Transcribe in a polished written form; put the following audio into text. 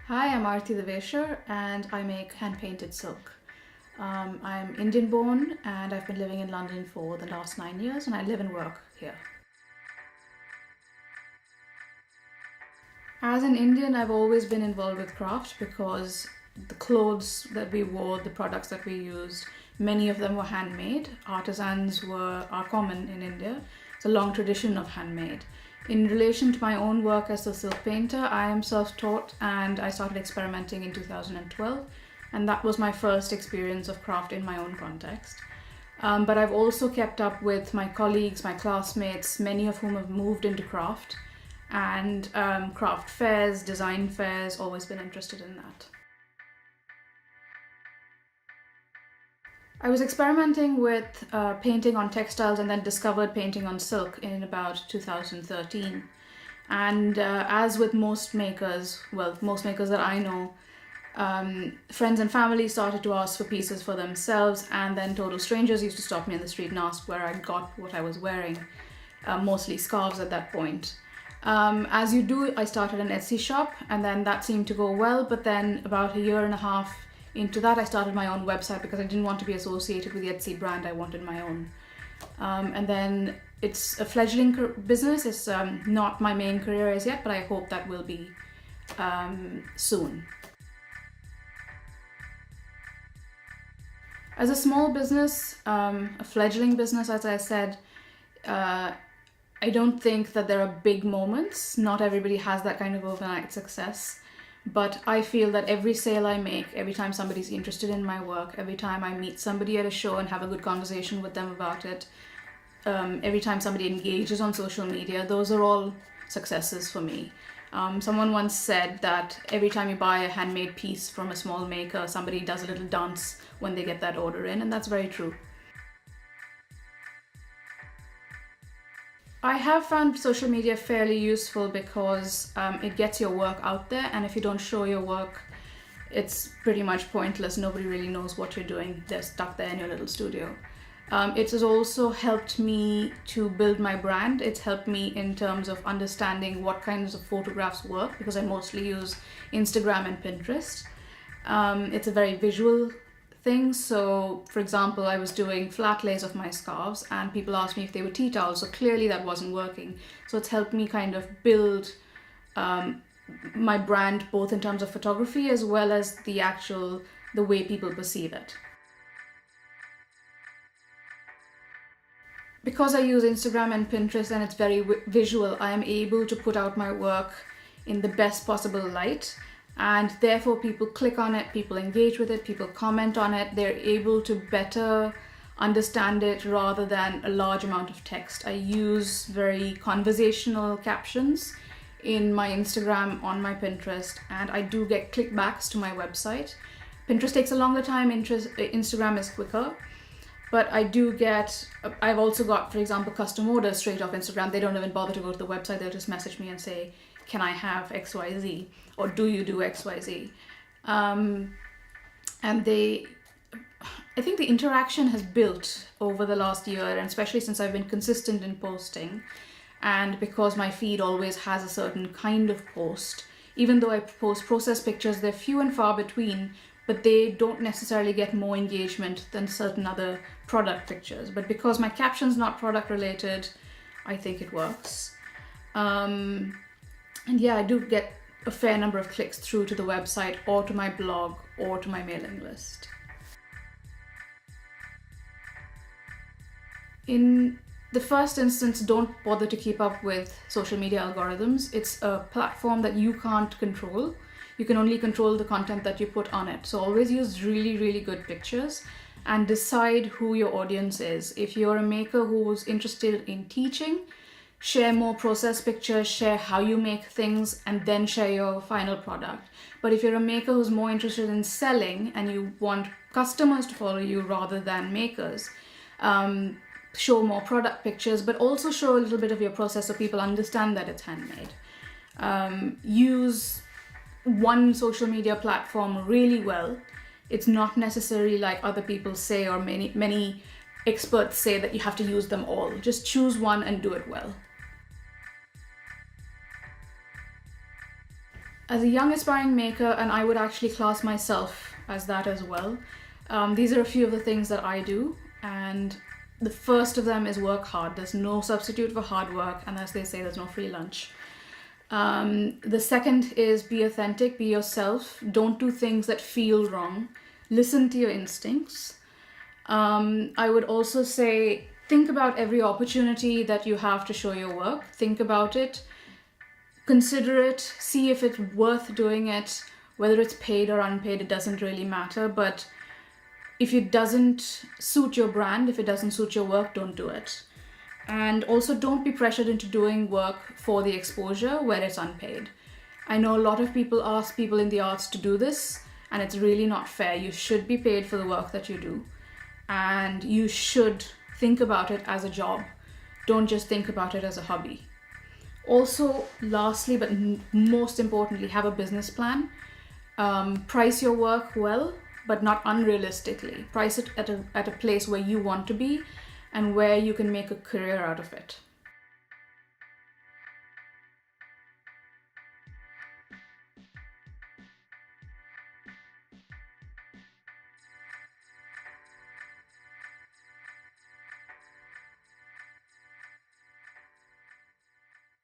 Hi, I'm Arati Devasher and I make hand-painted silk. I'm Indian born and I've been living in London for the last 9 years and I live and work here. As an Indian, I've always been involved with craft because the clothes that we wore, the products that we used, many of them were handmade. Artisans are common in India. It's a long tradition of handmade. In relation to my own work as a silk painter, I am self-taught and I started experimenting in 2012, and that was my first experience of craft in my own context. But I've also kept up with my colleagues, my classmates, many of whom have moved into craft, and craft fairs, design fairs, always been interested in that. I was experimenting with painting on textiles and then discovered painting on silk in about 2013. And as with most makers that I know, friends and family started to ask for pieces for themselves, and then total strangers used to stop me in the street and ask where I got what I was wearing, mostly scarves at that point. As you do, I started an Etsy shop, and then that seemed to go well, but then about a year and a half into that, I started my own website because I didn't want to be associated with the Etsy brand. I wanted my own. And then it's a fledgling business. It's not my main career as yet, but I hope that will be soon. As a small business, a fledgling business, as I said, I don't think that there are big moments. Not everybody has that kind of overnight success. But I feel that every sale I make, every time somebody's interested in my work, every time I meet somebody at a show and have a good conversation with them about it, every time somebody engages on social media, those are all successes for me. Someone once said that every time you buy a handmade piece from a small maker, somebody does a little dance when they get that order in, and that's very true. I have found social media fairly useful because it gets your work out there, and if you don't show your work, it's pretty much pointless. Nobody really knows what you're doing. They're stuck there in your little studio. It has also helped me to build my brand. It's helped me in terms of understanding what kinds of photographs work, because I mostly use Instagram and Pinterest. It's a very visual thing. So, for example, I was doing flat lays of my scarves and people asked me if they were tea towels, so clearly that wasn't working. So it's helped me kind of build my brand both in terms of photography as well as the way people perceive it. Because I use Instagram and Pinterest and it's very visual, I am able to put out my work in the best possible light. And therefore people click on it, people engage with it, people comment on it, they're able to better understand it rather than a large amount of text. I use very conversational captions in my Instagram, on my Pinterest, and I do get clickbacks to my website. Pinterest takes a longer time, Instagram is quicker, but I've also got, for example, custom orders straight off Instagram. They don't even bother to go to the website, they'll just message me and say, can I have XYZ? Or do you do XYZ? And I think the interaction has built over the last year, and especially since I've been consistent in posting, and because my feed always has a certain kind of post, even though I post process pictures, they're few and far between, but they don't necessarily get more engagement than certain other product pictures. But because my caption's not product related, I think it works. And yeah, I do get a fair number of clicks through to the website or to my blog or to my mailing list. In the first instance, don't bother to keep up with social media algorithms. It's a platform that you can't control. You can only control the content that you put on it. So always use really, really good pictures and decide who your audience is. If you're a maker who's interested in teaching, share more process pictures, share how you make things, and then share your final product. But if you're a maker who's more interested in selling and you want customers to follow you rather than makers, show more product pictures, but also show a little bit of your process so people understand that it's handmade. Use one social media platform really well. It's not necessarily like other people say, or many experts say, that you have to use them all. Just choose one and do it well. As a young aspiring maker, and I would actually class myself as that as well, these are a few of the things that I do. And the first of them is work hard. There's no substitute for hard work, and as they say, there's no free lunch. The second is be authentic, be yourself. Don't do things that feel wrong. Listen to your instincts. I would also say, think about every opportunity that you have to show your work. Think about it, consider it, see if it's worth doing it. Whether it's paid or unpaid, it doesn't really matter. But if it doesn't suit your brand, if it doesn't suit your work, don't do it. And also, don't be pressured into doing work for the exposure where it's unpaid. I know a lot of people ask people in the arts to do this, and it's really not fair. You should be paid for the work that you do, and you should think about it as a job. Don't just think about it as a hobby. Also, lastly, but most importantly, have a business plan. Price your work well, but not unrealistically. Price it at a place where you want to be and where you can make a career out of it.